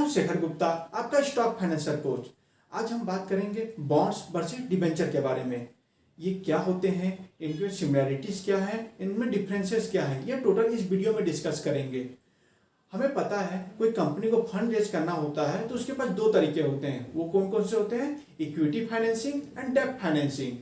हूं शेखर गुप्ता, आपका stock financer coach. आज हम बात करेंगे बॉन्ड्स वर्सेस डिबेंचर के बारे में। ये क्या होते हैं, इनके सिमिलैरिटीज क्या हैं, इनमें डिफरेंसेस क्या हैं, ये टोटल इस वीडियो में डिस्कस करेंगे। हमें पता है कोई कंपनी को फंड रेज करना होता है तो उसके पास दो तरीके होते हैं। वो कौन कौन से होते हैं? इक्विटी फाइनेंसिंग एंड डेब्ट फाइनेंसिंग।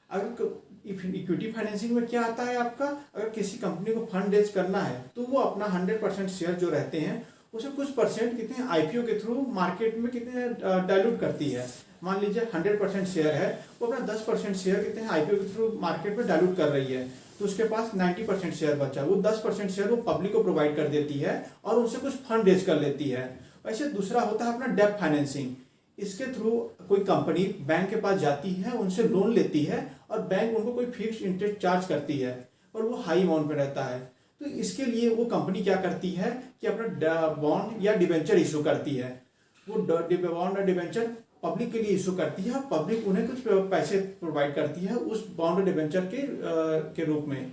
अगर इक्विटी फाइनेंसिंग में क्या आता है आपका, अगर किसी कंपनी को फंड रेज करना है तो वो अपना 100% शेयर जो रहते हैं उसे कुछ परसेंट कितने आईपीओ के थ्रू मार्केट में कितने डाइल्यूट करती है। मान लीजिए 100% शेयर है, वो अपना 10% शेयर कितने आईपीओ के थ्रू मार्केट में डाइल्यूट कर रही है, तो उसके पास 90% शेयर बचा। वो 10% शेयर वो पब्लिक को प्रोवाइड कर देती है और उनसे कुछ फंड रेज कर लेती है। वैसे दूसरा होता है अपना डेब्ट फाइनेंसिंग। इसके थ्रू कोई कंपनी बैंक के पास जाती है, उनसे लोन लेती है और बैंक उनको कोई फिक्स इंटरेस्ट चार्ज करती है और वो हाई अमाउंट में रहता है। तो इसके लिए वो कंपनी क्या करती है कि अपना बॉन्ड या डिबेंचर इशू करती है। वो बॉन्ड और डिबेंचर पब्लिक के लिए इशू करती है और पब्लिक उन्हें कुछ पैसे प्रोवाइड करती है उस बॉन्ड और डिबेंचर के रूप में।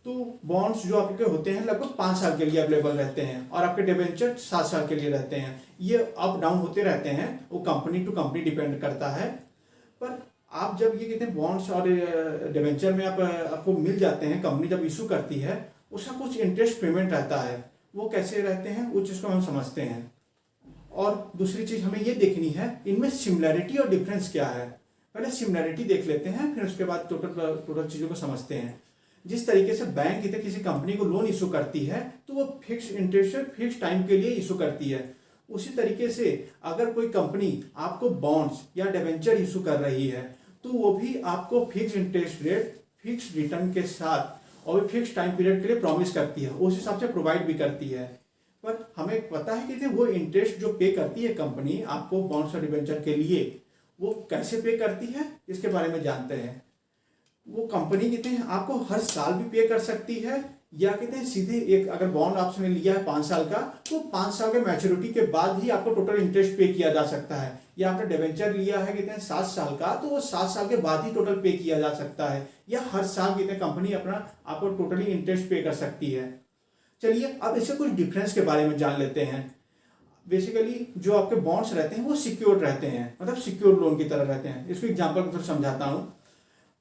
तो बॉन्ड्स जो आपके होते हैं लगभग 5 साल के लिए अवेलेबल रहते हैं और आपके डिबेंचर 7 साल के लिए रहते हैं। ये अप डाउन होते रहते हैं, वो कंपनी टू कंपनी डिपेंड करता है। पर आप जब ये कहते हैं बॉन्ड्स और डिबेंचर में आपको मिल जाते हैं, कंपनी जब इशू करती है उसका कुछ इंटरेस्ट पेमेंट रहता है। वो कैसे रहते हैं उस चीज़ को हम समझते हैं। और दूसरी चीज़ हमें ये देखनी है इनमें सिमिलैरिटी और डिफरेंस क्या है। पहले सिमिलैरिटी देख लेते हैं, फिर उसके बाद टोटल चीज़ों को समझते हैं। जिस तरीके से बैंक किसी कंपनी को लोन इशू करती है तो वो फिक्स इंटरेस्ट फिक्स टाइम के लिए इशू करती है, उसी तरीके से अगर कोई कंपनी आपको बॉन्ड्स या डिबेंचर इशू कर रही है तो वो भी आपको fix interest rate fix return के साथ और फिक्स टाइम पीरियड के लिए प्रॉमिस करती है, उस हिसाब से प्रोवाइड भी करती है। पर हमें पता है कि वो इंटरेस्ट जो पे करती है कंपनी आपको बॉन्ड्स और डिबेंचर के लिए, वो कैसे पे करती है इसके बारे में जानते हैं। वो कंपनी कहते हैं आपको हर साल भी पे कर सकती है, या कहते हैं सीधे एक अगर बॉन्ड आपने लिया है 5 साल का तो 5 साल के मैच्योरिटी के बाद ही आपको टोटल इंटरेस्ट पे किया जा सकता है। या आपने डिबेंचर लिया है कहते हैं 7 साल का तो वो 7 साल के बाद ही टोटल पे किया जा सकता है, या हर साल कहते हैं कंपनी अपना आपको टोटली इंटरेस्ट पे कर सकती है। चलिए अब इससे कुछ डिफरेंस के बारे में जान लेते हैं। बेसिकली जो आपके बॉन्ड्स रहते हैं वो सिक्योर रहते हैं, मतलब सिक्योर लोन की तरह रहते हैं। इसको एग्जाम्पल के थ्रू समझाता हूँ।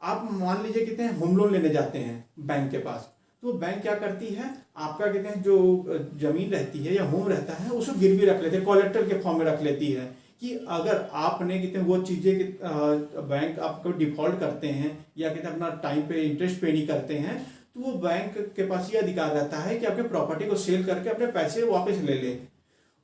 आप मान लीजिए कहते हैं होम लोन लेने जाते हैं बैंक के पास, तो बैंक क्या करती है आपका कहते हैं जो जमीन रहती है या होम रहता है उसको गिरवी रख लेते हैं, कोलेक्टर के फॉर्म में रख लेती है कि अगर आपने कहते हैं वो चीज़ें बैंक आपको डिफॉल्ट करते हैं या कहते हैं अपना टाइम पे इंटरेस्ट पे नहीं करते हैं तो वो बैंक के पास ये अधिकार रहता है कि आपके प्रॉपर्टी को सेल करके अपने पैसे वापस ले ले।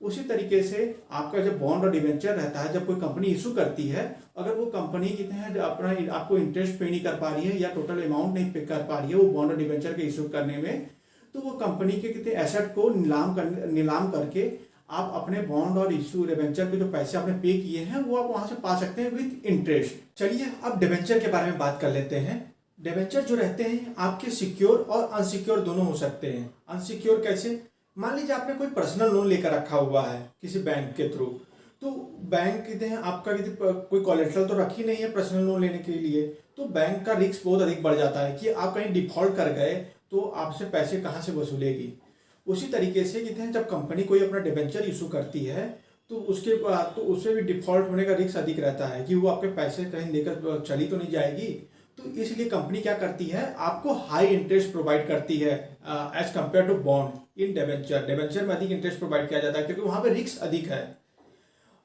उसी तरीके से आपका जब बॉन्ड और डिबेंचर रहता है, जब कोई कंपनी इशू करती है, अगर वो कंपनी कितने हैं अपना आपको इंटरेस्ट पे नहीं कर पा रही है या टोटल अमाउंट नहीं पे कर पा रही है वो बॉन्ड और डिबेंचर के इशू करने में, तो वो कंपनी के कितने एसेट को नीलाम करके आप अपने बॉन्ड और इशू डिबेंचर के जो पैसे आपने पे किए हैं वो आप वहां से पा सकते हैं विद इंटरेस्ट। चलिए अब डिबेंचर के बारे में बात कर लेते हैं। डिबेंचर जो रहते हैं आपके सिक्योर और अनसिक्योर दोनों हो सकते हैं। अनसिक्योर कैसे? मान लीजिए आपने कोई पर्सनल लोन लेकर रखा हुआ है किसी बैंक के थ्रू, तो बैंक कहते हैं आपका कोई कोलेटरल तो रखी नहीं है पर्सनल लोन लेने के लिए, तो बैंक का रिस्क बहुत अधिक बढ़ जाता है कि आप कहीं डिफॉल्ट कर गए तो आपसे पैसे कहाँ से वसूलेगी। उसी तरीके से कहते हैं जब कंपनी कोई अपना डिबेंचर इशू करती है तो उसके बाद तो उससे भी डिफॉल्ट होने का रिस्क अधिक रहता है कि वो आपके पैसे कहीं लेकर चली तो नहीं जाएगी। तो इसलिए कंपनी क्या करती है आपको हाई इंटरेस्ट प्रोवाइड करती है as compare to bond in debenture. Debenture में अधिक इंटरेस्ट प्रोवाइड किया जाता है क्योंकि वहां पे रिस्क अधिक है,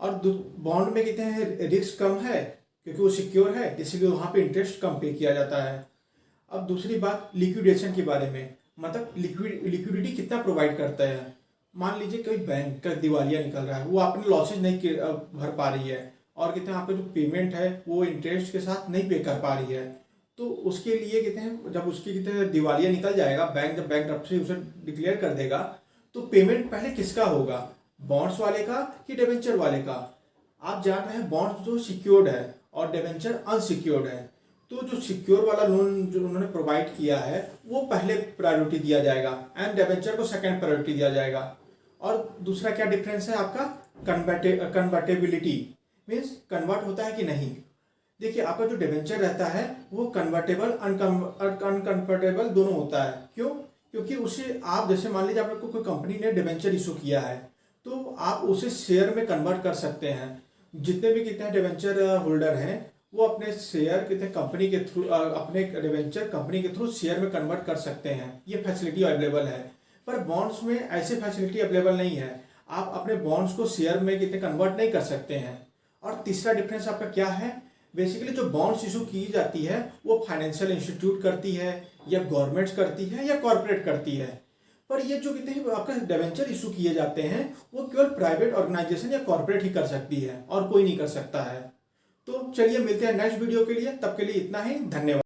और बॉन्ड में कहते हैं रिस्क कम है क्योंकि वो सिक्योर है, इसलिए वहां पे इंटरेस्ट कम पे किया जाता है। अब दूसरी बात लिक्विडेशन के बारे में, मतलब लिक्विडिटी कितना प्रोवाइड करता है। मान लीजिए कोई बैंक का दिवालिया निकल रहा है, वो अपने लॉसेज नहीं भर पा रही है और कहते हैं आपका जो पेमेंट है वो इंटरेस्ट के साथ नहीं पे कर पा रही है, तो उसके लिए कहते हैं जब उसकी कहते हैं दिवालिया निकल जाएगा, बैंक जब बैंकरप्सी उसे डिक्लेयर कर देगा तो पेमेंट पहले किसका होगा, बॉन्ड्स वाले का कि डिबेंचर वाले का। आप जान रहे हैं बॉन्ड्स जो सिक्योर्ड है और डिबेंचर अनसिक्योर्ड है, तो जो सिक्योर वाला लोन जो उन्होंने प्रोवाइड किया है वो पहले प्रायोरिटी दिया जाएगा एंड डिबेंचर को सेकंड प्रायोरिटी दिया जाएगा। और दूसरा क्या डिफरेंस है आपका, कन्वर्टेबिलिटी, मीन्स कन्वर्ट होता है कि नहीं। देखिए आपका जो डिबेंचर रहता है वो कन्वर्टेबल अनकन्वर्टेबल दोनों होता है। क्यों? क्योंकि उसे आप जैसे मान लीजिए आपको कोई कंपनी ने डिबेंचर इशू किया है तो आप उसे शेयर में कन्वर्ट कर सकते हैं। जितने भी कितने डिवेंचर होल्डर हैं वो अपने शेयर कितने कंपनी के थ्रू अपने डिवेंचर कंपनी के थ्रू शेयर में कन्वर्ट कर सकते हैं। ये फैसिलिटी अवेलेबल है। पर बॉन्ड्स में ऐसी फैसिलिटी अवेलेबल नहीं है। आप अपने बॉन्ड्स को शेयर में कितने कन्वर्ट नहीं कर सकते हैं। और तीसरा डिफरेंस आपका क्या है, बेसिकली जो बॉन्ड्स इशू की जाती है वो फाइनेंशियल इंस्टीट्यूट करती है या गवर्नमेंट्स करती है या कॉरपोरेट करती है। पर ये जो कितने आपका डिवेंचर इशू किए जाते हैं वो केवल प्राइवेट ऑर्गेनाइजेशन या कॉरपोरेट ही कर सकती है और कोई नहीं कर सकता है। तो चलिए मिलते हैं नेक्स्ट वीडियो के लिए, तब के लिए इतना ही, धन्यवाद।